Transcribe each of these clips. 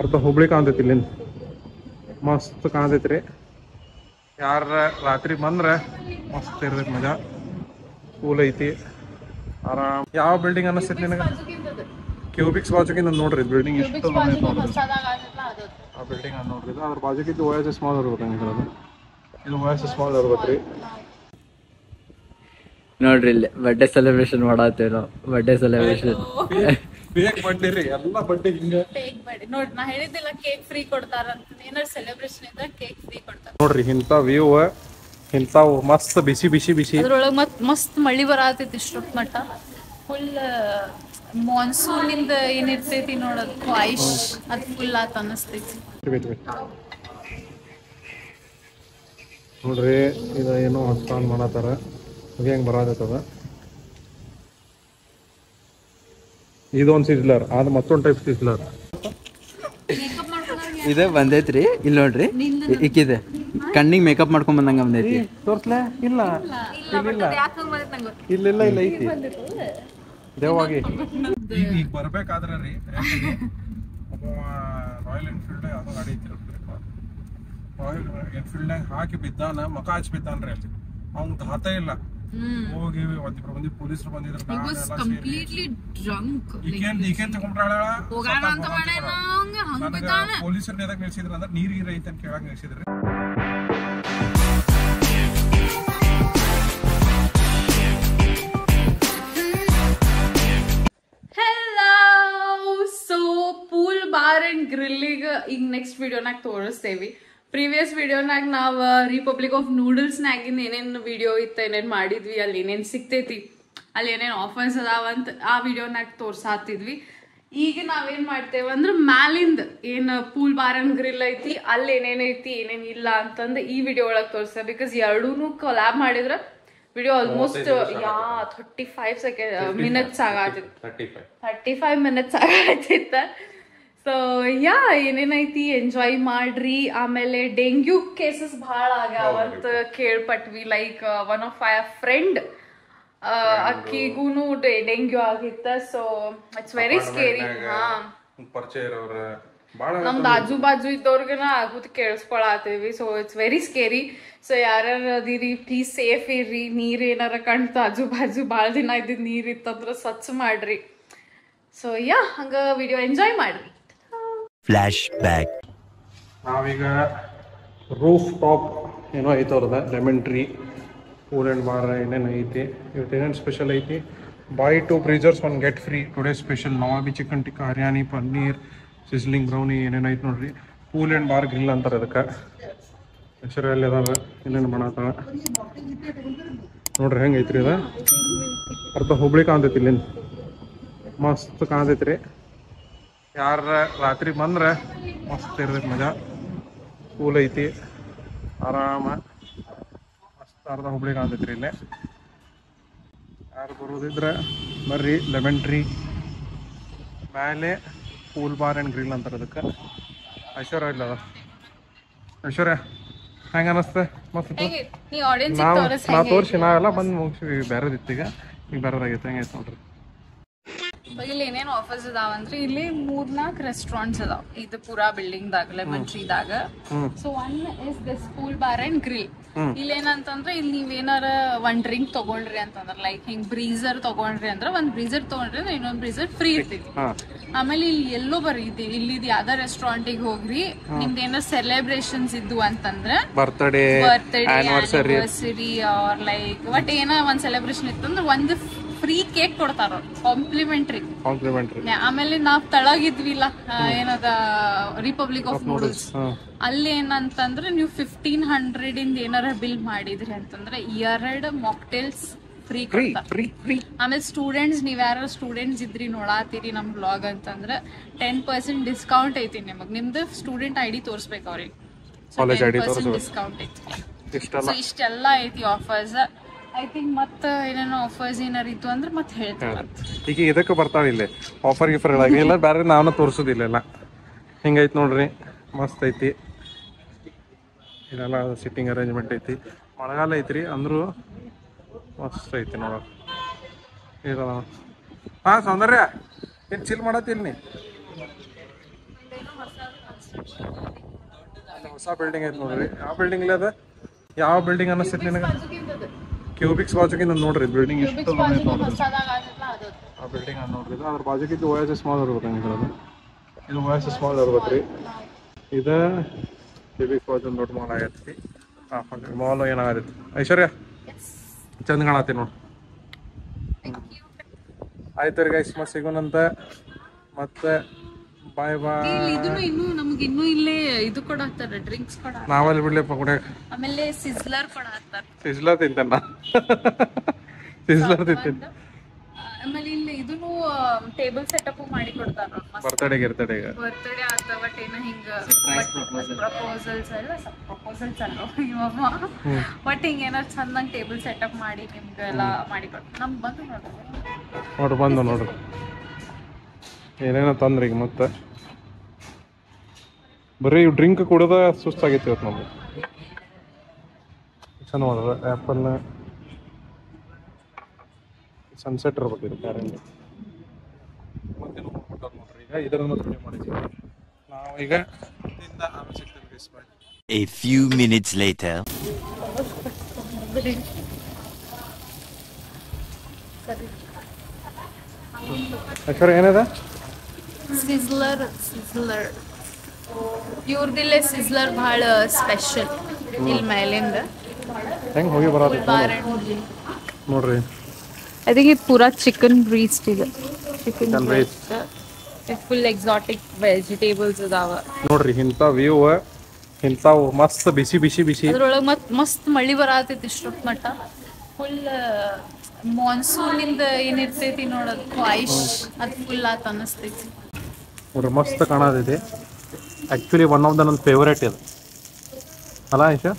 ಅರ್ಧ ಹುಬ್ಳಿ ಕಾಣ್ತೈತಿ ಇಲ್ಲಿ ಮಸ್ತ್ ಕಾಣ್ತೈತ್ರಿ. ಯಾರ ರಾತ್ರಿ ಬಂದ್ರೆ ಮಸ್ತ್ ಇರ್ತೈತಿ, ಮಜಾ ಕೂಲ್ ಐತಿ, ಆರಾಮ್. ಯಾವ ಬಿಲ್ಡಿಂಗ್ ಅನ್ನಿಸ್ತೈತಿ ನಿನಗೆ? ಕ್ಯೂಬಿಕ್ಸ್ ಬಾಜುಕಿಂದ ನೋಡ್ರಿ ಬಿಲ್ಡಿಂಗ್ ಎಷ್ಟು ಆ ಬಿಲ್ಡಿಂಗ್ ಅನ್ನ ನೋಡ್ರಿ. ಅದ್ರ ಬಾಜುಕಿದ್ದು OSS ಮಾಲ್ ಇರ್ಬೇಕಂಗೆ ಹೇಳೋದು. ಇದು OSS ಮಾಲ್ ಇರ್ಬೇಕ್ರಿ. ನೋಡ್ರಿ ಇಲ್ಲಿ ಬರ್ಡೇ ಸೆಲೆಬ್ರೇಷನ್ ಮಾಡತ್ತೇವ್ ನಾವು. ಬರ್ಡೇ ಸೆಲೆಬ್ರೇಷನ್ ಫೇಕ್ ಬರ್ಡೇ ರೀ, ಎಲ್ಲ ಬರ್ಡೇ ಹಿಂಗ ಫೇಕ್ ಬರ್ಡೇ. ನೋಡ್ರಿ ನಾ ಹೇಳಿದ್ದಿಲ್ಲ ಕೇಕ್ ಫ್ರೀ ಕೊಡ್ತಾರ ಅಂತ. ಏನಾರ ಸೆಲೆಬ್ರೇಷನ್ ಇದ್ದಾಗ ಕೇಕ್ ಫ್ರೀ ಕೊಡ್ತಾರ ನೋಡ್ರಿ. ಇಂಥ ವ್ಯೂ, ಇಂಥವು ಮಸ್ತ್ ಬಿಸಿ ಬಿಸಿ ಬಿಸಿ. ಅದ್ರೊಳಗೆ ಮಸ್ತ್ ಮಳಿ ಬರತೈತಿ ಇಷ್ಟೊತ್ತು ಮಟ್ಟ. ಫುಲ್ ಮಾನ್ಸೂನ್ ಇಂದ ಏನಿರ್ತೈತಿ ನೋಡೋದು ಕ್ವಾಯಿಶ್, ಅದು ಫುಲ್ ಆತ ಅನ್ನಿಸ್ತೈತಿ. ನೋಡ್ರಿ ಇದು ಏನೋ ಹೊಸ್ತಾನ್ ಮಾಡತ್ತಾರ, ಅದು ಹೆಂಗ್ ಬರತೈತದ. ಇದೊಂದು ಸಿಸ್ಲರ್, ಅದು ಮತ್ತೊಂದು ಟೈಪ್ ಸಿಸ್ಲರ್. ಇದೆ ಬಂದೈತ್ರಿ ಇಲ್ಲಿ ನೋಡ್ರಿ. ಇಕ್ಕಿದೆ ಕಣ್ಣಿಗೆ ಮೇಕಪ್ ಮಾಡ್ಕೊಂಡ್ ಬಂದಂಗ ಬಂದೈತಿ. ತೋರ್ಸ್ಲೇ? ಇಲ್ಲ ಇಲ್ಲ ಇಲ್ಲ ಐತಿ ದೇವಾಗಿ. ಈಗ ಬರ್ಬೇಕಾದ್ರೆ ರೀ ಒಬ್ಬ ರಾಯಲ್ ಎನ್ಫೀಲ್ಡ್ ಯಾವುದೋ ಗಾಡಿ ಐತಿರ, ರಾಯಲ್ ಎನ್ಫೀಲ್ಡ್ನಾಗ ಹಾಕಿ ಬಿದ್ದಾನ, ಮಕ ಹಚ್ಚಿ ಬಿದ್ದಾನ್ರಿ. ಅಲ್ಲಿ ಅವ್ನ ಹಾತ ಇಲ್ಲ. ಹೋಗಿ ಒಂದಿಬ್ರು ಮಂದಿ ಪೊಲೀಸರು ಬಂದಿದ್ರು. ಪೊಲೀಸರನ್ನ ಎದಕ್ ನಿಲ್ಸಿದ್ರ ಅಂದ್ರೆ ನೀರ್ ಐತೆ ಅಂತ ಕೇಳಕ್ ನಿಲ್ಸಿದ್ರಿ. ಸೊ ಪೂಲ್ ಬಾರ್ ಅಂಡ್ ಗ್ರಿಲ್ಲಿಗೆ ಈಗ ನೆಕ್ಸ್ಟ್ ವಿಡಿಯೋನಾಗ ತೋರಿಸ್ತೇವಿ. ಪ್ರೀವಿಯಸ್ ವಿಡಿಯೋನಾಗ ನಾವು ರಿಪಬ್ಲಿಕ್ ಆಫ್ ನೂಡಲ್ಸ್ನಾಗಿಂದ ಏನೇನು ವಿಡಿಯೋ ಇತ್ತು, ಏನೇನು ಮಾಡಿದ್ವಿ, ಅಲ್ಲಿ ಏನೇನು ಸಿಗ್ತೈತಿ, ಅಲ್ಲಿ ಏನೇನು ಆಫರ್ಸ್ ಅದಾವಂತ ಆ ವಿಡಿಯೋನಾಗ ತೋರ್ಸಾತಿದ್ವಿ. ಈಗ ನಾವೇನ್ ಮಾಡ್ತೇವೆ ಅಂದ್ರೆ ಮ್ಯಾಲಿಂದ ಏನ್ ಪೂಲ್ ಬಾರ್ ಅಂಡ್ ಗ್ರಿಲ್ ಐತಿ, ಅಲ್ಲಿ ಏನೇನೈತಿ ಏನೇನ್ ಇಲ್ಲ ಅಂತಂದು ಈ ವಿಡಿಯೋ ಒಳಗೆ ತೋರಿಸ್ತೇವೆ. ಬಿಕಾಸ್ ಎರಡೂನು ಕೊಲಾಬ್ ಮಾಡಿದ್ರ ವಿಡಿಯೋ ಆಲ್ಮೋಸ್ಟ್ 35 ಮಿನಿಟ್ಸ್ ಆಗತ್ತಿತ್ತು. 35 ಮಿನಿಟ್ಸ್ ಆಗತ್ತಿತ್ತ. ಸೊ ಯಾ ಏನೇನೈತಿ ಎಂಜಾಯ್ ಮಾಡ್ರಿ. ಆಮೇಲೆ ಡೆಂಗ್ಯೂ ಕೇಸಸ್ ಭಾಳ ಆಗ್ಯಾವಂತ ಕೇಳ್ಪಟ್ವಿ. Like one of my friend ಅಕ್ಕಿಗೂನು ಡೆಂಗ್ಯೂ ಆಗಿತ್ತ. So it's very scary. ನಮ್ದು ಆಜು ಬಾಜು ಇದ್ದವ್ರಿಗನ ಆಗುತ್ ಕೇಳಿಸ್ಕೊಳತೀವಿ. So it's very scary. So ಯಾರ್ಯಾರು ಅದಿರಿ ಪ್ಲೀಸ್ ಸೇಫ್ ಇರ್ರಿ. ನೀರ್ ಏನಾರ ಕಾಣ್ತ ಆಜು ಬಾಜು ಭಾಳ ದಿನ ಇದ್ದಿದ್ ನೀರ್ ಇತ್ತಂದ್ರ ಸ್ವಚ್ಛ ಮಾಡ್ರಿ. ಸೊ ಯಾ ಹಂಗ ವಿಡಿಯೋ ಎಂಜಾಯ್ ಮಾಡ್ರಿ. Flashback. ನಾವೀಗ ರೂಫ್ ಟಾಪ್ ಏನೋ ಐತೆ ಅವ್ರದ lemon tree pool and bar ಏನೇನು ಐತಿ. ಇವತ್ತು ಏನೇನು ಸ್ಪೆಷಲ್ ಐತಿ, buy 2 breezers 1 get free. Today special ನವಾಬಿ ಚಿಕನ್ ಟಿಕ್ಕಾ, ಹರಿಯಾನಿ ಪನ್ನೀರ್, ಸಿಸ್ಲಿಂಗ್ ಬ್ರೌನಿ ಏನೇನು ಐತೆ ನೋಡ್ರಿ. ಪೂಲ್ ಆ್ಯಂಡ್ ಬಾರ್ ಗ್ರಿಲ್ ಅಂತಾರೆ ಅದಕ್ಕೆ. ಹೆಸರಲ್ಲಿ ಅದಾವ ಏನೇನು ಮಾಡತ್ತಾವ ನೋಡ್ರಿ. ಹೆಂಗೆ ಐತ್ರಿ ಅದ, ಅರ್ಧ ಹುಬ್ಳಿ ಕಾಣ್ತೈತಿ ಇಲ್ಲಿ ಮಸ್ತ್ ಕಾಣ್ತೈತ್ರಿ. ಯಾರ ರಾತ್ರಿ ಬಂದ್ರೆ ಮಸ್ತ್ ಇರ್ತೈತಿ, ಮಜಾ ಕೂಲ್ ಐತಿ, ಆರಾಮ ಮಸ್ತ್ ಅರ್ಧ ಹುಬ್ಳಿ ಕಾಣ್ತೈತ್ರಿ ಇಲ್ಲೇ. ಯಾರು ಬರೋದಿದ್ರೆ ಬರ್ರಿ. ಲೆಮನ್ ಟ್ರೀ ಮೇಲೆ ಪೂಲ್ ಬಾರ್ ಆ್ಯಂಡ್ ಗ್ರಿಲ್ ಅಂತಾರೆ ಅದಕ್ಕೆ. ಐಶ್ವರ್ಯ ಇಲ್ಲ ಅದ. ಐಶ್ವರ್ಯ ಹೆಂಗೆ ಅನ್ನಿಸ್ತೆ? ಮಸ್ತ್ ನಾ ತೋರಿಸಿ ನಾವೆಲ್ಲ ಬಂದು ಮುಗಿಸಿವಿ. ಬೇರೆದಿತ್ತು ಈಗ ಬೇರೆದಾಗೈತೆ. ಹೆಂಗೈತೆ ನೋಡ್ರಿ. ಇಲ್ಲಿ ಏನೇನು ಆಫರ್ಸ್ ಅದಾವಂದ್ರೆ ಇಲ್ಲಿ 3-4 ರೆಸ್ಟೋರೆಂಟ್ಸ್ ಅದಾವ ಇದು ಪೂರಾ ಬಿಲ್ಡಿಂಗ್ ದಾಗ, ಲೆಮನ್ ಟ್ರೀದಾಗ. So one is this pool bar and grill. ಇಲ್ಲಿ ಏನಂತಂದ್ರೆ ಇಲ್ಲಿ ನೀವೇನಾರ 1 ಡ್ರಿಂಕ್ ತಗೊಂಡ್ರಿ ಅಂತಂದ್ರ, ಲೈಕ್ ಹಿಂಗ್ ಬ್ರೀಸರ್ ತಗೊಂಡ್ರಿ ಅಂದ್ರೆ 1 ಬ್ರೀಸರ್ ತಗೊಂಡ್ರಿ ಅಂದ್ರೆ ಇನ್ನೊಂದ್ ಬ್ರೀಸರ್ ಫ್ರೀ ಇರ್ತೈತಿ. ಆಮೇಲೆ ಇಲ್ಲಿ ಎಲ್ಲೋ ಬರೀತಿ ಇಲ್ಲಿ ಯಾವ್ದಾ ರೆಸ್ಟೋರೆಂಟಿಗೆ ಹೋಗ್ರಿ, ನಿಮ್ದು ಏನಾರ ಸೆಲೆಬ್ರೇಷನ್ಸ್ ಇದ್ದು ಅಂತಂದ್ರೆ ಬರ್ತ್ಡೇ ಆನಿವರ್ಸರಿ ಆರ್ ಲೈಕ್ ಒಟ್ ಏನೋ ಒಂದ್ ಸೆಲೆಬ್ರೇಷನ್ ಇತ್ತಂದ್ರೆ ಒಂದು ಫ್ರೀ ಕೇಕ್ ಕೊಡ್ತಾರ, ಕಾಂಪ್ಲಿಮೆಂಟ್ರಿ. ಆಮೇಲೆ ನಾವ್ ತಳಗಿದ್ವಿಲ್ಲ ಏನದ ರಿಪಬ್ಲಿಕ್ ಆಫ್ ನೂಡಲ್ಸ್, ಅಲ್ಲಿ ಏನಂತಂದ್ರೆ ನೀವು 1500 ಇಂದ ಏನಾರ ಬಿಲ್ ಮಾಡಿದ್ರಿ ಅಂತಂದ್ರೆ 2 ಮಾಕ್ಟೇಲ್ಸ್ ಫ್ರೀ ಕೊಡ್ತಾರ. ಆಮೇಲೆ ಸ್ಟೂಡೆಂಟ್ಸ್, ನೀವ್ ಯಾರು ಸ್ಟೂಡೆಂಟ್ಸ್ ಇದ್ರಿ ನೋಡಾತೀರಿ ನಮ್ ಬ್ಲಾಗ್ ಅಂತಂದ್ರೆ 10% ಡಿಸ್ಕೌಂಟ್ ಐತಿ ನಿಮಗ್. ನಿಮ್ದು ಸ್ಟೂಡೆಂಟ್ ID ತೋರ್ಸ್ಬೇಕು ಅವ್ರಿಗೆ. 10% ಡಿಸ್ಕೌಂಟ್ ಐತಿ. ಇಷ್ಟೆಲ್ಲ ಐತಿ ಆಫರ್ಸ್. ಐ ಥಿಂಕ್ ಮತ್ತೆ ಏನೇನೋ ಆಫರ್ಸ್ ಏನಾರ ಇತ್ತು ಅಂದ್ರೆ ಮತ್ತೆ ಹೇಳ್ತಾರೆ. ಈಗ ಇದಕ್ಕೆ ಬರ್ತಾವ ಇಲ್ಲಿ ಆಫರ್ ಗಿಫರ್ಗಳಾಗಿ ಎಲ್ಲ ಬೇರೆ ನಾನು ತೋರಿಸೋದಿಲ್ಲ. ಹಿಂಗೈತಿ ನೋಡ್ರಿ, ಮಸ್ತ್ ಐತಿ. ಇದೆಲ್ಲ ಸಿಟ್ಟಿಂಗ್ ಅರೇಂಜ್ಮೆಂಟ್ ಐತಿ. ಮಳೆಗಾಲ ಐತ್ರಿ ಅಂದ್ರೂ ಮಸ್ತ್ ಐತಿ ನೋಡ. ಹಾ ಸೌಂದರ್ಯ ಏನ್ ಚಿಲ್ ಮಾಡತ್ತಿಲ್ ನೀ? ಹೊಸ ಬಿಲ್ಡಿಂಗ್ ಐತೆ ನೋಡ್ರಿ. ಯಾವ ಬಿಲ್ಡಿಂಗ್ ಇಲ್ಲ ಅದ? ಯಾವ ಬಿಲ್ಡಿಂಗ್ ಅನ್ನಿಸ್ತೈತಿ ನಿನಗೆ? ಕ್ಯೂಬಿಕ್ಸ್ ಬಾಜುಕಿಂದ ನೋಡ್ರಿ ಬಿಲ್ಡಿಂಗ್ ಎಷ್ಟು ಆ ಬಿಲ್ಡಿಂಗ್ ನೋಡ್ರಿ. ಅದ್ರ ಬಾಜುಕಿದ್ದು OSS ಮಾಲ್ ಇರ್ಬೇಕು. ಇದು OSS ಮಾಲ್ ಇರ್ಬೇಕ್ರಿ. ಇದು ಕ್ಯೂಬಿಕ್ಸ್ ಬಾಜು ದೊಡ್ಡ ಮಾಲ್ ಆಗೈತಿ. ಮಾಲ್ ಏನಾಗೈತಿ ಐಶ್ವರ್ಯ ಚಂದ ಕಾಣತ್ತಿ ನೋಡಿ. ಆಯ್ತು ರೀ ಗೈಸ್, ಮತ್ತೆ ಸಿಗೋಣಂತ. ಮತ್ತೆ ಬಾಯ್ ಬಾಯ್. ಇನ್ನು ನಮ್ಗೆ ಇನ್ನೂ ಇಲ್ಲೇ ಇದು ಕೊಡಾಕ್ತಾರ, ಡ್ರಿಂಕ್ಸ್ ಕೊಡ. ನಾವಲ್ಲಿ ಬಿಡ್ಲಿಪ್ಪ ಕುಡಿಯಾಕ. ಆಮೇಲೆ ಸಿಸ್ಲರ್ ಕೊಡಾಕ್ತಾರ. ಸಿಸ್ಲರ್ ತಿಂತಾನ. ಸಿಸ್ಲರ್ ತಿಂತೀನಿ. ಆಮೇಲೆ ಇಲ್ಲಿ ಇದನ್ನು ಟೇಬಲ್ ಸೆಟಪ್ ಮಾಡಿ ಕೊಡ್ತಾರ. ಬರ್ತಡೇಗೆ ಬರ್ತಡೇ ಆಗ್ತಾವ ಬಟ್ ಏನ ಹಿಂಗ ಪ್ರಪೋಸಲ್ಸ್ ಅಲ್ಲ ಇವಮ್ಮ ಬಟ್ ಹಿಂಗ ಏನಾರು ಚಂದಂಗ್ ಟೇಬಲ್ ಸೆಟಪ್ ಮಾಡಿ ನಿಮ್ಗೆಲ್ಲ ಮಾಡಿ ಕೊಡ್ತಾರೆ. ನಮ್ಗೆ ಬಂದು ನೋಡ್ರಿ ಬಂದು ನೋಡ್ರಿ ಏನೇನೋ ತಂದ್ರಿ. ಈಗ ಮತ್ತೆ ಬರೀ ಡ್ರಿಂಕ್ ಕುಡಿದ ಸುಸ್ತಾಗೈತಿ ಇವತ್ತು ನಮ್ಗೆ. ಚಂದ ಮಾಡಿದ್ರೆ ಆ್ಯಪಲ್ ಸನ್ಸೆಟ್ ಇರ್ಬೇಕಿದೆ ಕ್ಯಾರಂಡಿ. ಮತ್ತೇನು ಕೊಟ್ಟಾರ ನೋಡ್ರಿ. ಈಗ ಇದರ ಮತ್ತೆ ಮಾಡಿದ್ದೀವಿ ನಾವು. ಈಗ ಆಮೇಲೆ ಸಿಗ್ತೀವಿ. A few minutes later. ಐಶ್ವರ್ಯ ಏನದ? ಸಿಸ್ಲರ್ ಇವ್ರದಿಲ್ಲೇ ಸಿಸ್ಲರ್ ಭಾಳ ಸ್ಪೆಷಲ್ ಇಲ್ಲಿ ಮೇಲಿಂದ. ಹೆಂಗೆ ಹೋಗಿ ಬರೋದು ನೋಡ್ರಿ. ಐ ಥಿಂಕ್ ಇದು ಪೂರಾ ಚಿಕನ್ ಬ್ರೀಸ್ಟ್ ಇದೆ. Chicken breast full exotic vegetables ಅದಾವ ನೋಡ್ರಿ. ಇಂಥ ವ್ಯೂ, ಇಂಥವು ಮಸ್ತ್ ಬಿಸಿ ಬಿಸಿ ಬಿಸಿ. ಅದ್ರೊಳಗೆ ಮಸ್ತ್ ಮಳಿ ಬರತೈತಿ ಇಷ್ಟೊತ್ತು ಮಟ್ಟ. ಫುಲ್ ಮಾನ್ಸೂನಿಂದ ಏನಿರ್ತೈತಿ ನೋಡೋದು ವಾಯ್ಸ್ ಅದು ಫುಲ್ ಆತ ಅನ್ನಿಸ್ತೈತಿ ನೋಡ್ರಿ. ಮಸ್ತ್ ಕಾಣತೈತಿ. ಆ್ಯಕ್ಚುಲಿ ಒನ್ ಆಫ್ ದ ನನ್ನ ಫೇವ್ರೇಟ್ ಇದು ಅಲ್ಲ ಐಶಾ?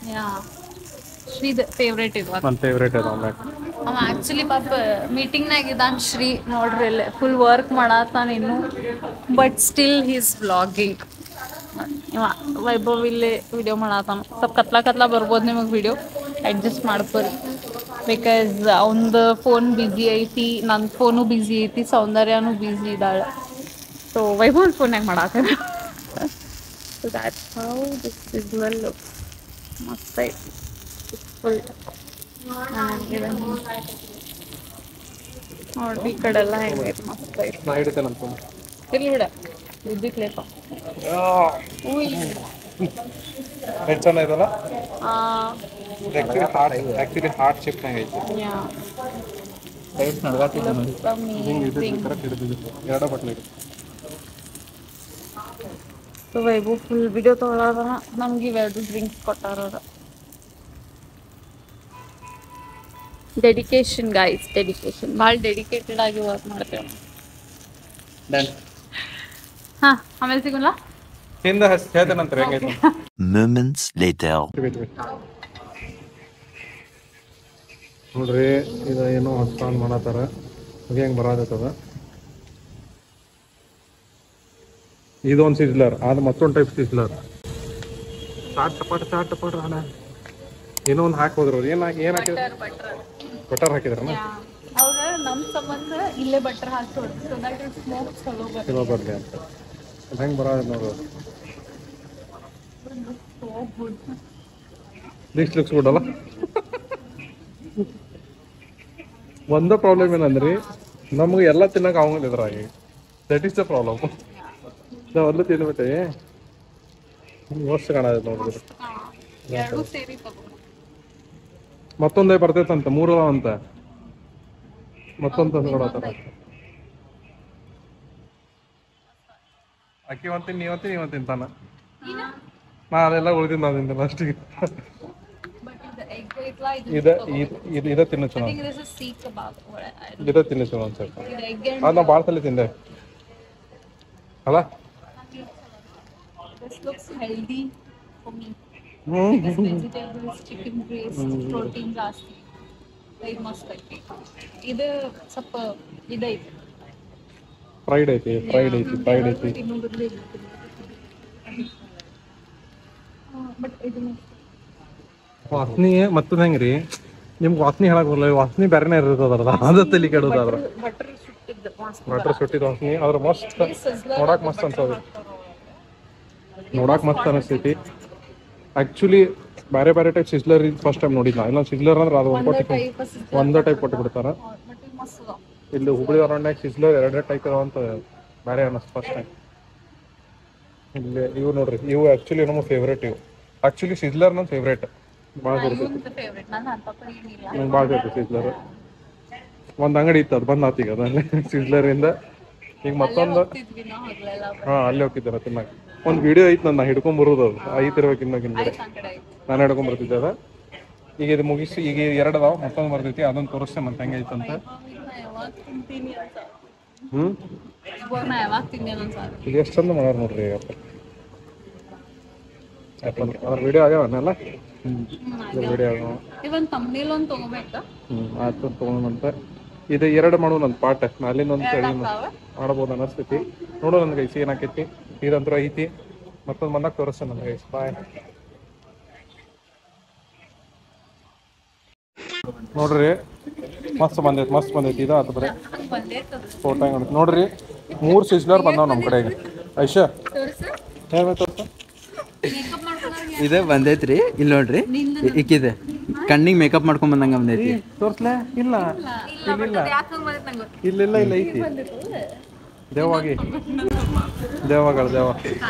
ಶ್ರೀದ ಫೇವ್ರೇಟ್ ಇದು. ನನ್ನ ಫೇವ್ರೇಟ್ ಇದು. ಅವ ಆ್ಯಕ್ಚುಲಿ ಪಾಪ ಮೀಟಿಂಗ್ನಾಗ ಇದ್ದಾನ ಶ್ರೀ ನೋಡ್ರಿ. ಇಲ್ಲೇ ಫುಲ್ ವರ್ಕ್ ಮಾಡತ್ತಾನ ಇನ್ನು, ಬಟ್ ಸ್ಟಿಲ್ ಹೀಸ್ ವ್ಲಾಗಿಂಗ್. ಇವ ವೈಭವ್ ಇಲ್ಲೇ ವಿಡಿಯೋ ಮಾಡತ್ತಾನ. ಸ್ವಲ್ಪ ಕತ್ಲಾ ಬರ್ಬೋದು ನಿಮಗೆ ವಿಡಿಯೋ, ಅಡ್ಜಸ್ಟ್ ಮಾಡ್ಕೊರಿ. ಬಿಕಾಸ್ ಅವನದು ಫೋನ್ ಬ್ಯುಸಿ ಐತಿ, ನನ್ನ ಫೋನು ಬ್ಯುಸಿ ಐತಿ, ಸೌಂದರ್ಯನೂ ಬ್ಯುಸಿ ಇದ್ದಾಳೆ. ಸೊ ವೈಭವ್ ಫೋನ್ಯಾಗ ಮಾಡತ್ತಾನ. So that's how this signal ಮಸ್ತ್ ಐತಿ ಫುಲ್. ನೋಡ್ರಿ ಈ ಕಡೆ ಎಲ್ಲ ಹೆಂಗೈತಿ ಮಸ್ತ್ ಐತಿ. ನಾ ಹಿಡಿತೇನಂತ ಇರ್ಲಿ ಬಿಡ ವಿದ್ಯುತ್ ಲೇಪ. ಎಷ್ಟು ಚೆನ್ನ ಇದಲ್ಲ. ಆ್ಯಕ್ಚುಲಿ ಹಾರ್ಟ್ ಶೇಪ್ನಾಗ ಐತಿ. ಎರಡ ಬಟ್ಲೆ ವೈಭವ್ ಫುಲ್ ವಿಡಿಯೋ ತೊಗೊಳೋದನ. ನಮ್ಗೆ ಇವೆರಡು ಡ್ರಿಂಕ್ಸ್ ಕೊಟ್ಟಾರ. Dedication guys, dedication. ಭಾಳ ಡೆಡಿಕೇಟೆಡ್ ಆಗಿ ವರ್ಕ್ ಮಾಡ್ತೇವೆ. ಹಾ ಆಮೇಲೆ ಸಿಗೋಲ್ಲ. ಹಿಂದ ಹೇಳ್ತೇನಂತಾರೆ ಹೆಂಗೈತಿ. Moments later. ನೋಡ್ರಿ ಇದು ಏನೋ ಹೊಸ್ತಾನ್ ಮಾಡತ್ತಾರ. ಅದು ಹೆಂಗೆ ಬರೋದತ್ತದ. ಇದೊಂದು ಸಿಸ್ಲರ್, ಅದು ಮತ್ತೊಂದು ಟೈಪ್ ಸಿಸ್ಲರ್. ಚಾಟ್ ಟಪಾಟ ಅಣ್ಣ ಏನೋ ಒಂದು ಹಾಕಿ ಹೋದ್ರು. ಏನು ಹಾಕಿದ್ರು? ಬಟರ್ ಹಾಕಿದ್ರಣ್ಣ. ಅವ್ರ ನಮ್ಮ ಸಂಬಂಧ ಇಲ್ಲೇ ಬಟರ್ ಹಾಕಿ ಸ್ಮೋಕ್ ಚಲೋ ಬರ್ಲಿ ಅಂತ. ಅದು ಹೆಂಗೆ ಬರೋದು ನೋಡು. ದಿಸ್ ಲುಕ್ಸ್ ಗುಡ್ ಅಲ್ಲ. ಒಂದ ಪ್ರಾಬ್ಲಮ್ ಏನಂದ್ರಿ, ನಮ್ಗೆ ಎಲ್ಲ ತಿನ್ನಕ್ಕೆ ಆಗಂಗಿಲ್ಲ ಇದ್ರಾಗಿ. That is the problem. ನಾವು ಅಲ್ಲೂ ತಿನ್ಬಿಟ್ಟೆ ವರ್ಷ ಕಾಣದ ನೋಡಿದ್ರೆ. ಮತ್ತೊಂದೇ ಬರ್ತೈತಂತ, ಮೂರಲ್ಲ ಅಂತ ಮತ್ತೊಂದು ತಂದ್ಕೊಡತ್ತಾರ. ಅಕ್ಕಿ ಒಂತೀನಿ ನೀವಂತೀನಿ ತಾನ. ನಾ ಅದೆಲ್ಲ ಉಳಿದಿದ್ದು ನಾವು ತಿಂತೀನಿ ಅಷ್ಟಿಗೆ. ಇದ ತಿನ್ನು ಚೆನ್ನಾಗಿ. ಇದ ತಿನ್ನು ಚೆನ್ನಾಗಿ ಒಂದು ಸ್ವಲ್ಪ. ಅದು ನಾವು ಭಾಳ ಸಲ ತಿಂದೆ ಅಲ್ಲ. This looks healthy for me. Vegetables, chicken breast, protein ಜಾಸ್ತಿ. ಇದು ಮಸ್ತ್ ಐತಿ. ಇದು ಸ್ವಲ್ಪ ಇದೈತಿ. ಫ್ರೈಡ್ ಐತಿ. ವಾಸನೆ ಮತ್ತೊಂದು ಹೆಂಗ್ರಿ ನಿಮ್ಗೆ ವಾಸನೆ ಹೇಳಕ್ ಬರಲ್ಲ. ವಾಸನೆ ಬೇರೆನೇ ಇರ್ತದಲ್ಲ, ಅದ ತಲೆ ಕೆಡೋದಾದ್ರ. ಬಟರ್ ಸುಟ್ಟಿದ ವಾಸನೆ ಅದ್ರ ಮಸ್ತ್ ನೋಡಕ್ ಮಸ್ತ್ ಅನ್ಸೋದು. ನೋಡಕ್ ಮಸ್ತ್ ಅನಿಸ್ತೈತಿ. ಆಕ್ಚುಲಿ ಬೇರೆ ಬೇರೆ ಟೈಪ್ ಸಿಸ್ಲರ್ ಫಸ್ಟ್ ಟೈಮ್ ನೋಡಿದ್ನ. ಇಲ್ಲ ಸಿಸ್ಲರ್ ಅಂದ್ರೆ ಅದು ಒಂದೇ ಟೈಪ್ ಕೊಟ್ಟು ಬಿಡ್ತಾರ. ಇಲ್ಲಿ ಹುಬ್ಳಿ ಅರೌಂಡ್ನಾಗ ಸಿಸ್ಲರ್ ಎರಡೇ ಟೈಪ್ ಇದಾವ ಅಂತ ಬೇರೆ ಅನ್ನಿಸ್ತು ಫಸ್ಟ್ ಟೈಮ್. ಇಲ್ಲಿ ಇವು ನೋಡ್ರಿ, ಇವು ಆಕ್ಚುಲಿ ನಮ್ಮ ಫೇವ್ರೇಟ್. ಇವು ಆಕ್ಚುಲಿ ಸಿಸ್ಲರ್ ನನ್ನ ಫೇವ್ರೇಟ್. ಭಾಳ ಬರ್ತೈತಿ ನಂಗೆ, ಭಾಳ ಬರ್ತೈತಿ ಸಿಸ್ಲರ್. ಒಂದು ಅಂಗಡಿ ಇತ್ತು, ಅದು ಬಂದ್ ಆತ ಈಗ ಅದಲ್ಲೇ ಸಿಸ್ಲರ್ ಇಂದ. ಈಗ ಮತ್ತೊಂದು ಅಲ್ಲಿ ಹೋಗಿದ್ದಾರ ತಿನ್ನಾಕ. ಒಂದು ವಿಡಿಯೋ ಐತಿ ನನ್ನ ಹಿಡ್ಕೊಂಡ್ ಬರೋದು, ಅದು ಐತಿರ್ಬೇಕು ಇನ್ನೊಂದು ಕಡೆ ನಾನು ಹಿಡ್ಕೊಂಡ್ ಬರ್ತಿದ್ದೆ ಅದ. ಈಗ ಇದು ಮುಗಿಸಿ ಈಗ 2 ಅದಾವ, ಮತ್ತೊಂದು ಬರ್ತೈತಿ, ಅದನ್ನ ತೋರಿಸ್ತೇನೆ ಮತ್ತೆ ಹೆಂಗೆ ಐತಂತ. ಇದು ಎಷ್ಟು ಚಂದ ಮಾಡ್ಯಾರ ನೋಡ್ರಿ. ಅದ್ರ ವಿಡಿಯೋ ಆಗ್ಯಾವನ್ನೆಲ್ಲ, ವಿಡಿಯೋ ಆಗ್ಯಾವ. ಆಯ್ತು ತಗೊಂಡಂತ. ಇದು 2 ಮಾಡೋಣ ಒಂದು ಪಾಠ, ಅಲ್ಲಿಂದ ಒಂದು ತಳಿ ಮಾಡ್ಬೋದು ಅನಿಸ್ತೈತಿ. ನೋಡೋ ನನ್ಗೆ ಐಸಿ ಏನಾಕೈತಿ. ಇದಂತೂ ಐತಿ, ಮತ್ತೊಂದು ಬಂದಾಗ ತೋರಿಸ್ತೇನೆ ನನಗೆ. ಬಾಯ್. ನೋಡ್ರಿ ಮಸ್ತ್ ಬಂದೈತಿ ಇದು. ಆತ ಬರೀ ಫೋಟೋ ನೋಡ್ರಿ, 3 ಸಿಸ್ಲರ್ ಬಂದಾವ ನಮ್ಮ ಕಡೆಗೆ. ಐಶಾ ತೋರ್ಸ. ಇದೇ ಬಂದೈತ್ರಿ, ಇಲ್ಲಿ ನೋಡ್ರಿ ಇಕ್ಕಿದೆ ಕಣ್ಣಿಗೆ ಮೇಕಪ್ ಮಾಡ್ಕೊಂಡ್ ಬಂದಂಗ ಬಂದೈತಿ. ತೋರ್ಸ್ಲೇ? ಇಲ್ಲ ಐತಿ. ದೇವಗಳು ದೇವ.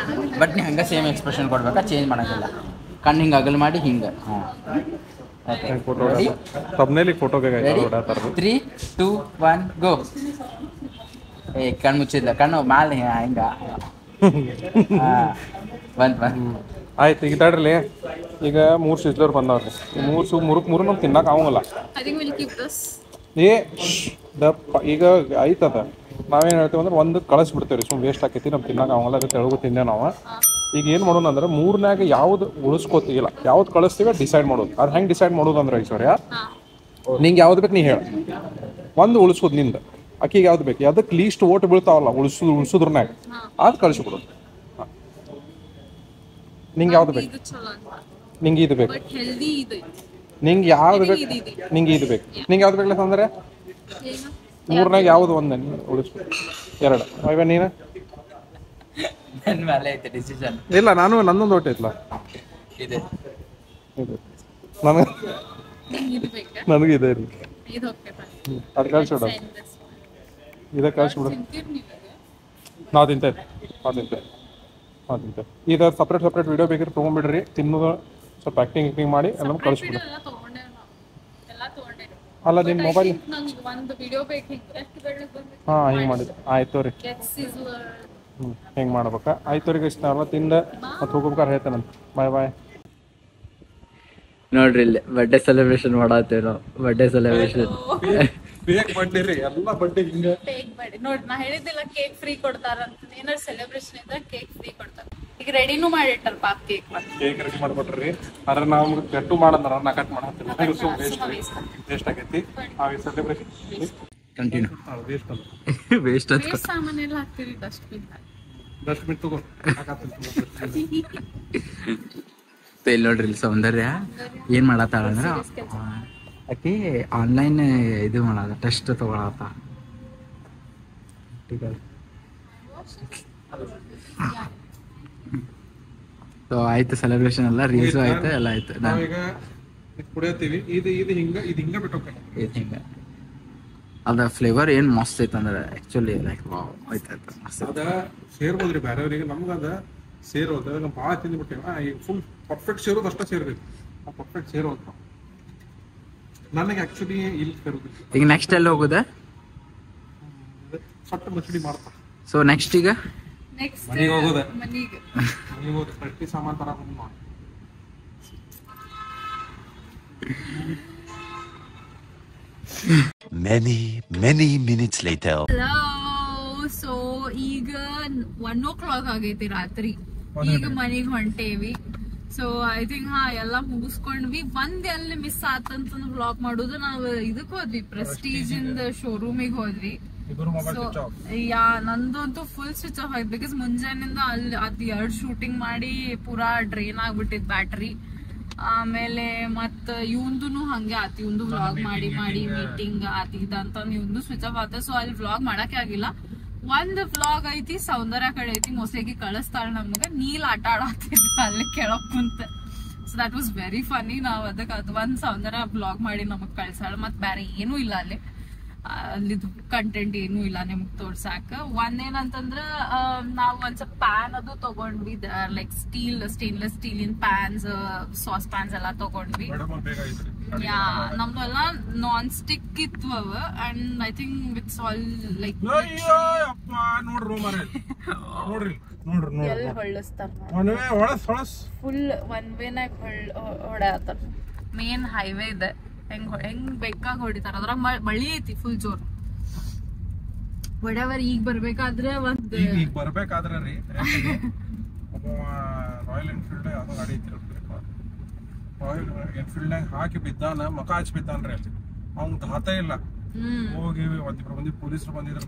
ಬಟ್ ನೀ ಹಂಗ ಸೇಮ್ ಎಕ್ಸ್ಪ್ರೆಷನ್ ಕೊಡ್ಬೇಕಾ, ಚೇಂಜ್ ಮಾಡಂಗಿಲ್ಲ. ಕಣ್ಣು ಹಿಂಗೆ ಅಗಲ್ ಮಾಡಿ ಹಿಂಗೆ. ಫೋಟೋ 3, 2, 1 ಗೋ. ಕಣ್ಣು ಮುಚ್ಚಿದ್ಲ, ಕಣ್ಣು ಮಾಲ್ ಹಿಂಗ ಬಂದ್. ಆಯ್ತು. ಈಗ ತಡ್ರಿ, ಈಗ 3 ಸಿಸ್ಲರ್ ಬಂದಾವ್ರಿ. ಮೂರು ನಮ್ಗೆ ತಿನ್ನಕ್ಕೆ ಆಗಲ್ಲ. ಈಗ ಆಯ್ತದ, ನಾವೇನು ಹೇಳ್ತೀವಿ ಅಂದ್ರೆ ಒಂದು ಕಳಿಸ್ಬಿಡ್ತೇವೆ ರೀ, ಸುಮ್ಮನೆ ವೇಸ್ಟ್ ಆಕೈತಿ, ನಮ್ಗೆ ತಿನ್ನಕ್ಕೆ ಆಗಲ್ಲ. ಅದಕ್ಕೆ ತೆಳಗು ತಿಂದೆ ನಾವು. ಈಗ ಏನು ಮಾಡೋಣ ಅಂದ್ರೆ 3ನ್ಯಾಗ ಯಾವ್ದು ಉಳಿಸ್ಕೋತಿಲ್ಲ, ಯಾವ್ದು ಕಳಿಸ್ತೀವಿ ಡಿಸೈಡ್ ಮಾಡೋದು. ಅದು ಹೆಂಗೆ ಡಿಸೈಡ್ ಮಾಡೋದು ಅಂದ್ರೆ ಐಶ್ವರ್ಯ, ನಿಂಗೆ ಯಾವ್ದು ಬೇಕು ನೀ ಹೇಳ. ಒಂದು ಉಳಿಸೋದು ನಿಂದ, ಅಕ್ಕಿಗೆ ಯಾವ್ದು ಬೇಕು, ಅದಕ್ಕೆ ಲೀಸ್ಟ್ ಓಟ್ ಬೀಳ್ತಾವಲ್ಲ ಉಳಿಸೋದ್ರನ್ಯಾಗ ಅದು ಕಳಿಸ್ಬಿಡೋದು. ನಿಂಗೆ ಯಾವ್ದು ಬೇಕು, ನಿಂಗೆ ಇದು ಬೇಕು, ನಿಂಗೆ ಯಾವ್ದು ಬೇಕು, ನಿಂಗೆ ಇದು ಬೇಕು, ನಿಂಗೆ ಯಾವ್ದು ಬೇಕಲ್ಲ ಅಂದ್ರೆ 3ನ್ಯಾಗ ಯಾವ್ದು ಒಂದು ಉಳಿಸ್ಬೇಕು. 2 ಅವ ನೀನು ಇಲ್ಲ, ನಾನು ನನ್ನೊಂದು ಓಟ್ ಐತ್ಲ, ನನಗೆ ಇದೆ ರೀ. ಅದು ಕಳ್ಸಿಬಿಡ, ಇದ ಕಳ್ಸಿಬಿಡ. ನಾವು ತಿಂತೇವೆ. ಇದು ಸಪ್ರೇಟ್ ವಿಡಿಯೋ ಬೇಕಿದ್ರೆ ತೊಗೊಂಡ್ಬಿಡ್ರಿ. ತಿನ್ನೋದು ಸ್ವಲ್ಪ ಆ್ಯಕ್ಟಿಂಗ್ ಮಾಡಿ ಎಲ್ಲ ಕಳಿಸ್ಬಿಡು. ಅಲ್ಲ ನಿಮ್ಮ ಮೊಬೈಲ್ ಹಾಂ ಹಿಂಗೆ ಮಾಡಿದ್ದು ಆಯ್ತು ರೀ. ಹೆಂಗೆ ಮಾಡ್ಬೇಕಾ? ಆಯ್ತು ರೀ. ಇಷ್ಟ ಅಲ್ಲ ತಿಂದ ಮತ್ತು ಹೋಗ್ಬೇಕಾರೆ ಹೇಳ್ತೇನಂತ. ಬಾಯ್. ನೋಡ್ರಿ ಇಲ್ಲಿ ಬರ್ಡೇ ಸೆಲೆಬ್ರೇಷನ್ ಮಾಡತ್ತೇವೆ ನಾವು. ಬರ್ಡೇ ಸೆಲೆಬ್ರೇಷನ್ ಬೇಕ್ ಬರ್ಡೇ ರೀ, ಎಲ್ಲ ಬರ್ಡೇ ಹಿಂಗೆ ನೋಡಿ. ನಾ ಹೇಳಿದ್ದಿಲ್ಲ ಕೇಕ್ ಫ್ರೀ ಕೊಡ್ತಾರಂತ. ಏನಾರ ಸೆಲೆಬ್ರೇಷನ್ ಇದ್ರೆ ಕೇಕ್ ಫ್ರೀ ಕೊಡ್ತಾರ. ಈಗ ರೆಡಿನೂ ಮಾಡಿಟ್ಟಾರ ಪಾಕ್ ಕೇಕ್ ರೆಡಿ ಮಾಡ್ಕೊಟ್ರಿ. ಆದ್ರೆ ನಾವು ಕಟ್ಟು ಮಾಡಂದ್ರ ನಾ ಕಟ್ ಮಾಡತ್ತೀವಿ. ವೇಸ್ಟ್ ಆಗೈತಿ ಆ ಸೆಲೆಬ್ರೇಷನ್. ಕಂಟಿನ್ಯೂ. ವೇಸ್ಟ್ ಸಾಮಾನೆಲ್ಲ ಹಾಕ್ತೀರಿ ಡಸ್ಟ್ಬಿನ್ ತಗೋ. ಇಲ್ಲಿ ನೋಡ್ರಿ, ಇಲ್ಲಿ ಸೌಂದರ್ಯ ಏನ್ ಮಾಡತ್ತಾಳ ಅಂದ್ರ ಆಕಿ ಆನ್ಲೈನ್ ಇದು ಮಾಡದ ಟೆಸ್ಟ್ ತಗೊಳತ್ತ. ಸೊ ಆಯ್ತು, ಸೆಲೆಬ್ರೇಷನ್ ಎಲ್ಲ ರೀಲ್ಸು ಆಯ್ತು, ಎಲ್ಲ ಆಯ್ತು. ನಾವೀಗ ಕುಡಿಯತ್ತೀವಿ. ಇದು ಹಿಂಗ ಬಿಟ್ಟು ಹಿಂಗ ಅದ ಫ್ಲೇವರ್ ಏನ್ ಮಸ್ತ್ ಐತೆ ಅಂದ್ರೆ ಆಕ್ಚುಲಿ ಲೈಕ್ ವಾವ್ ಆಯ್ತಾಯ್ತು, ಮಸ್ತ್ ಅದ ಸೇರ್ಬೋದ್ರಿ ಬೇರೆಯವ್ರಿಗೆ. ನಮ್ಗೆ ಅದ ಸೇರೋದು ನಾವು ಭಾಳ ತಿಂದ್ಬಿಟ್ಟೇವ. ಈಗ ಫುಲ್ ಪರ್ಫೆಕ್ಟ್ ಸೇರೋದು ಅಷ್ಟೇ ಸೇರ್ಬೇಕು. ಪರ್ಫೆಕ್ಟ್ ಸೇರೋದು ನನಗೆ ಆಕ್ಚುಲಿ ಇಲ್ಲಿ ಸೇರೋದು. ಈಗ ನೆಕ್ಸ್ಟ್ ಎಲ್ಲಿ ಹೋಗುದ? ಸಟ್ಟ ಮಚಡಿ ಮಾಡ್ತಾ. ಸೊ ನೆಕ್ಸ್ಟ್ ಈಗ ಮನೆಗೆ ಹೋಗೋದ. ಮನೆಗೆ ಹೋಗಿ ಪ್ರತಿ ಸಾಮಾನು ತರ ಮಾಡಿ. Many minutes later. ಸೊ ಈಗ 1 o'clock ಆಗೈತಿ ರಾತ್ರಿ. ಈಗ ಮನೆಗೆ ಹೊಂಟೇವಿ. ಸೊ ಐ ಥಿಂಕ್ ಎಲ್ಲ ಮುಗಿಸ್ಕೊಂಡ್ವಿ. ಎಲ್ಲಿ ಮಿಸ್ ಆತಂತ ವ್ಲಾಗ್ ಮಾಡೋದು. ನಾವು ಇದಕ್ ಹೋದ್ವಿ, ಪ್ರೆಸ್ಟೀಜ್ ಇಂದ ಶೋರೂಮಿಗೆ ಹೋದ್ವಿ. ನಂದಂತೂ ಫುಲ್ ಸ್ವಿಚ್ ಆಫ್ ಆಯ್ತು. ಬಿಕಾಸ್ ಮುಂಜಾನಿಂದ ಅಲ್ಲಿ ಅದ್ 2 ಶೂಟಿಂಗ್ ಮಾಡಿ ಪೂರಾ ಡ್ರೈನ್ ಆಗ್ಬಿಟ್ಟಿದ್ ಬ್ಯಾಟ್ರಿ. ಆಮೇಲೆ ಮತ್ತ ಇವಂದು ಹಂಗೆ ಆತಿ, ಇವಂದು ವ್ಲಾಗ್ ಮಾಡಿ ಮೀಟಿಂಗ್ ಆತಿದ ಅಂತ ಇವಂದು ಸ್ವಿಚ್ ಆಫ್ ಆತ. ಸೊ ಅಲ್ಲಿ ವ್ಲಾಗ್ ಮಾಡಕ್ಕೆ ಆಗಿಲ್ಲ. ಒಂದ್ ವ್ಲಾಗ್ ಐತಿ ಸೌಂದರ್ಯ ಕಡೆ ಐತಿ ಮೊಸಗಿ ಕಳಿಸ್ತಾಳ ನಮ್ಗ ನೀಲ್ ಆಟ ಆಡತ್ತಿದ್ವಿ ಅಲ್ಲಿ ಕೆಳಗ್ ಕುಂತ. So that was very Ghani. ನಾವ್ ಅದಕ್ಕೆ ಅದ್ ಒಂದ್ ಸೌಂದರ್ಯ ವ್ಲಾಗ್ ಮಾಡಿ ನಮಗ್ ಕಳ್ಸಾಳ. ಮತ್ ಬೇರೆ ಏನೂ ಇಲ್ಲ ಅಲ್ಲಿದು ಕಂಟೆಂಟ್ ಏನೂ ಇಲ್ಲ ನಿಮಗ್ ತೋರ್ಸಾಕ. ಒಂದೇನಂತಂದ್ರ ನಾವ್ ಒಂದ್ ಸ್ವಲ್ಪ ಪ್ಯಾನ್ ಅದು ತಗೊಂಡ್ವಿ, ಲೈಕ್ ಸ್ಟೇನ್ಲೆಸ್ ಸ್ಟೀಲಿನ ಪ್ಯಾನ್ಸ್, ಸಾಸ್ ಪ್ಯಾನ್ಸ್ ಎಲ್ಲಾ ತಗೊಂಡ್ವಿ. ಯಾ ನಮ್ದು ಎಲ್ಲ ನಾನ್ ಸ್ಟಿಕ್ ಇತ್ತು ಅವ. And I think it's all like ಎಲ್ಲಿ ಹೊಳ್ಳಿಸ್ತಾರ ಫುಲ್ ಒನ್ ವೇನಾಗ ಹೊಡ್ಯಾತಾರ. ಮೇನ್ ಹೈವೇ ಇದೆ, ಹೆಂಗ್ ಬೇಕಾಗ್ ಹೊಡಿತಾರ. ಅದ್ರಾಗ ಮಳಿ ಐತಿ ಫುಲ್ ಜೋರ್. ವಡವರ್ ಈಗ ಬರ್ಬೇಕಾದ್ರೆ ಈಗ ಬರ್ಬೇಕಾದ್ರೆ ರೀ ರಾಯಲ್ ಎನ್ಫೀಲ್ಡ್ ಯಾವ್ದೋ ಗಾಡಿ ಐತಿ, ರಾಯಲ್ ಎನ್ಫೀಲ್ಡ್ ಹಾಕಿ ಬಿದ್ದಾನ, ಮಕ ಹಚ್ಚಿ ಬಿದ್ದಾನ್ರಿ ಅಲ್ಲಿ. ಅವ್ನ್ ಧಾತ ಇಲ್ಲ. ಹೋಗಿ ಒಂದಿಬ್ರು ಮಂದಿ ಪೊಲೀಸರು ಬಂದಿದ್ರು.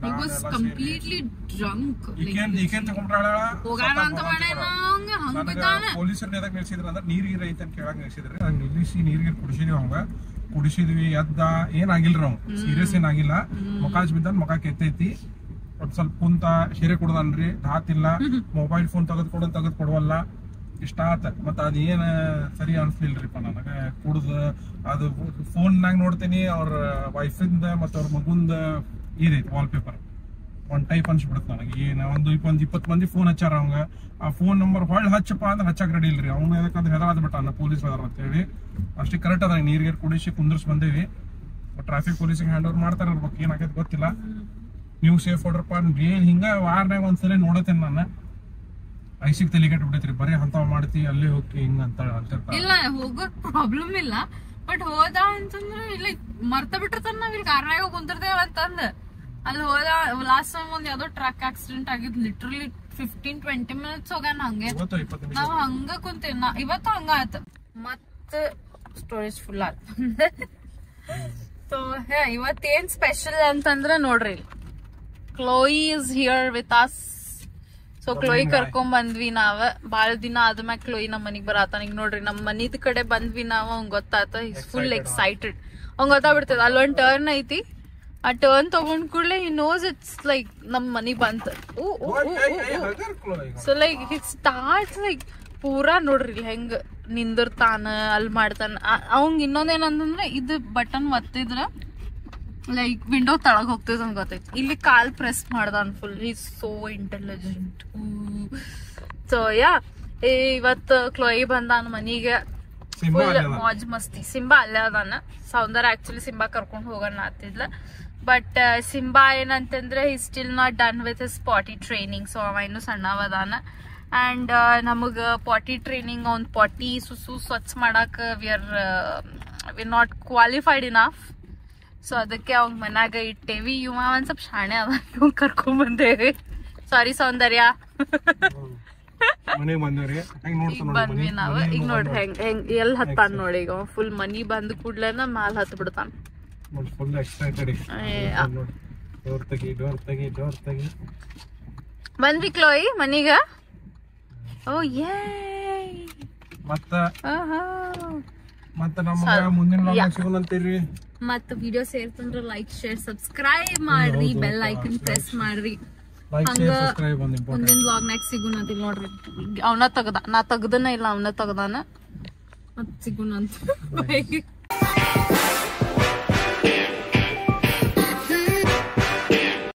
ಪೊಲೀಸರ್ನ ಎದಕ್ ನಿಲ್ಸಿದ್ರ ಅಂದ್ರೆ ನೀರ್ ಐತೆ ಅಂತ ಕೇಳಕ್ ನಿಲ್ಸಿದ್ರಿ. ನಿಲ್ಲಿಸಿ ನೀರ್ಗೀರ್ ಕುಡಿಸಿದ್ವಿ. ಅವಂಗ ಕುಡಿಸಿದ್ವಿ, ಎದ್ದ ಏನಾಗಿಲ್ರಿ. ಅವ್ ಸೀರಿಯಸ್ ಏನಾಗಿಲ್ಲ. ಮಕಾಜ್ ಬಿದ್ದಾನ, ಮಕ ಕೆತ್ತೈತಿ. ಒಂದ್ ಸ್ವಲ್ಪ ಕುಂತ ಹಿರೆ ಕುಡ್ದನ್ರಿ, ಧಾತಿಲ್ಲ. ಮೊಬೈಲ್ ಫೋನ್ ತೆಗೆದ್ ಕೊಡವಲ್ಲ. ಇಷ್ಟ ಆತ. ಮತ್ತ ಅದೇನ್ ಸರಿ ಅನ್ಸ್ಲಿಲ್ರಿಪ್ಪ ನನಗ. ಕುಡ್ದ ಅದು ಫೋನ್ನಾಗ ನೋಡ್ತೀನಿ ಅವ್ರ ವೈಫಿಂದ ಮತ್ತ ಅವ್ರ ಮಗುಂದ ಇದೈತಿ ವಾಲ್ ಪೇಪರ್. ಒಂದ್ ಟೈಪ್ ಅನ್ಸ್ಬಿಡುತ್ತೆ ನನಗೆ. ಏನ ಒಂದ್ 20 ಮಂದಿ ಫೋನ್ ಹಚ್ಚಾರ ಅವಂಗ. ಆ ಫೋನ್ ನಂಬರ್ ಹೊಳ್ಳಿ ಹಚ್ಚಪ್ಪ ಅಂದ್ರೆ ಹಚ್ಚಾಕ್ ರೆಡಿ ಇಲ್ರಿ. ಅವ್ನ ಯಾಕಂದ್ರೆ ಹೆದರಾದ್ ಬಿಟ್ಟ ಪೊಲೀಸ್ ಅದಾರ ಅಂತ ಹೇಳಿ. ಅಷ್ಟೇ ಕರೆಕ್ಟ್ ಅದ. ನೀರ್ಗೀರ್ ಕುಡಿಸಿ ಕುಂದ್ರಸ್ ಬಂದೇವಿ. ಟ್ರಾಫಿಕ್ ಪೊಲೀಸಿಗೆ ಹ್ಯಾಂಡ್ ಓವರ್ ಮಾಡ್ತಾರ ಇರ್ಬೇಕು, ಏನಾಗೈತೆ ಗೊತ್ತಿಲ್ಲ. ನೀವು ಸೇಫ್ ಹೊಡ್ರಪ್ಪ. ಏನ್ ಹಿಂಗ ವಾರನಾಗ ಒಂದ್ಸಲ ನೋಡತ್ತೇನೆ ನಾನು. ಐಸಿಗೆ ತಲೆಗೆಟ್ ಬಿಟ್ಟೈತ್ರಿ. ಬರೀ ಅಂತಾವ್ ಮಾಡ್ತಿ, ಅಲ್ಲೇ ಹೋಗಿ ಹಿಂಗ ಅಂತ ಇಲ್ಲ. ಹೋಗೋಕ್ ಪ್ರಾಬ್ಲಮ್ ಇಲ್ಲ, ಬಟ್ ಹೋದ ಅಂತಂದ್ರೆ ಇಲ್ಲಿ ಮರ್ತ ಬಿಟ್ಟಿರ್ತಾರ. ನಾವ್ ಇಲ್ಲಿ ಕಾರ್ನಾಗ ಕುಂತಿರ್ತೇವ ಅಂತಂದ ಅಲ್ಲಿ ಹೋದ. ಲಾಸ್ಟ್ ಟೈಮ್ ಒಂದ್ ಯಾವ್ದೋ ಟ್ರಕ್ ಆಕ್ಸಿಡೆಂಟ್ ಆಗಿದ್. ಲಿಟ್ರಲಿ 15-20 ಮಿನಿಟ್ಸ್ ಹೋಗ್ಯಾನ ಹಂಗೆ. ನಾವ್ ಹಂಗ ಕುಂತೇವ್. ಇವತ್ತು ಹಂಗ ಆತ. ಮತ್ತ ಸ್ಟೋರೇಜ್ ಫುಲ್ ಆತ. ಸೊ ಇವತ್ತೇನ್ ಸ್ಪೆಷಲ್ ಅಂತಂದ್ರ ನೋಡ್ರಿ, Chloe is here with us. So Chloe ಕರ್ಕೊಂಡ್ ಬಂದ್ವಿ ನಾವ. ಬಾಳ ದಿನ ಆದ್ಮ್ಯಾಗ ಕ್ಲೋಯಿ ನಮ್ ಮನಿಗ್ ಬರತಾನ. ಈಗ ನೋಡ್ರಿ ನಮ್ ಮನಿದ್ ಕಡೆ ಬಂದ್ವಿ ನಾವ್. ಅವ್ನ್ ಗೊತ್ತಾತ, ಫುಲ್ ಎಕ್ಸೈಟೆಡ್. ಅವ್ನ್ ಗೊತ್ತಾಗ್ಬಿಡ್ತದ. ಅಲ್ಲೊಂದ್ ಟರ್ನ್ ಐತಿ. ಆ ಟರ್ನ್ ತಗೊಂಡ್ ಕೂಡ್ಲೆ ಹಿ ನೋಸ್ ಇಟ್ಸ್ ಲೈಕ್ ನಮ್ ಮನಿಗ್ ಬಂತ. So like it start like ಪೂರಾ ನೋಡ್ರಿ ಹೆಂಗ್ ನಿಂದಿರ್ತಾನ, ಅಲ್ಲಿ ಮಾಡ್ತಾನ. ಅವಂಗ್ ಇನ್ನೊಂದೇನಂತಂದ್ರೆ ಇದು ಬಟನ್ ಒತ್ತಿದ್ರ ಲೈಕ್ ವಿಂಡೋ ತಳಗ್ ಹೋಗ್ತದ ಅಂತ ಗೊತ್ತೈತಿ. ಇಲ್ಲಿ ಕಾಲ್ ಪ್ರೆಸ್ ಮಾಡ್ದಾನ್ full. Is so intelligent. So yeah ಇವತ್ ಕ್ಲೋಯಿ ಬಂದಾನ ಮನಿಗೆ. ಫುಲ್ ಮೋಜ್ ಮಸ್ತಿ. ಸಿಂಬಾ ಅಲ್ಲೇ ಅದಾನ. ಸೌಂದರ್ಯ ಆಕ್ಚುಲಿ ಸಿಂಬಾ ಕರ್ಕೊಂಡ್ ಹೋಗೋಣ ಆತಿದ್ಲ. ಬಟ್ ಸಿಂಬಾ ಏನಂತಂದ್ರೆ ಹಿ still not done with his potty training. So ಅವ ಇನ್ನು ಸಣ್ಣವದಾನ. ಅಂಡ್ ನಮಗ್ ಪಾಟಿ ಟ್ರೈನಿಂಗ್, ಅವ್ನ್ ಪಾಟಿ ಸುಸು ಸ್ವಚ್ಛ ಮಾಡಾಕ we not qualified enough. So ಅದಕ್ಕೆ ಅವ್ನ ಮನ್ಯಾಗ ಇಟ್ಟೇವಿ. ಇವ ಒಂದ್ ಸ್ವಲ್ಪ ಶಾಣೆ ಅದ, ಇವ್ ಕರ್ಕೊಂಡ್ ಬಂದೇವಿ. ಸಾರಿ ಸೌಂದರ್ಯ. ಬಂದ್ವಿ ನಾವ್. ಈಗ ನೋಡ್ರಿ ಹೆಂಗ್ ಎಲ್ ಹತ್ತಾನ ನೋಡಿ. ಈಗ ಫುಲ್ ಮನಿ ಬಂದ್ ಕೂಡ್ಲೇನ ಮ್ಯಾಲ ಹತ್ ಬಿಡ್ತಾನ. ಬಂದ್ವಿ ಕ್ಲೋಯಿ ಮನಿಗ. ಓ ಯೇ. ಮತ್ತ ವಿಡಿಯೋ ಸೇರ್ತಂದ್ರ ಲೈಕ್, ಶೇರ್, ಸಬ್ಸ್ಕ್ರೈಬ್ ಮಾಡ್ರಿ. ಬೆಲ್ ಐಕನ್ ಪ್ರೆಸ್ ಮಾಡ್ರಿ. ಮುಂದಿನ ವ್ಲಾಗ್ ನೆಕ್ಸ್ಟ್ ಸಿಗುಣ ಅಂತ ನೋಡ್ರಿ. ಅವನ ತೆಗ್ದ, ನಾ ತೆಗ್ದನ ಇಲ್ಲ, ಅವನ ತೆಗ್ದಾನ. ಮತ್ ಸಿಗುಣ ಅಂತ.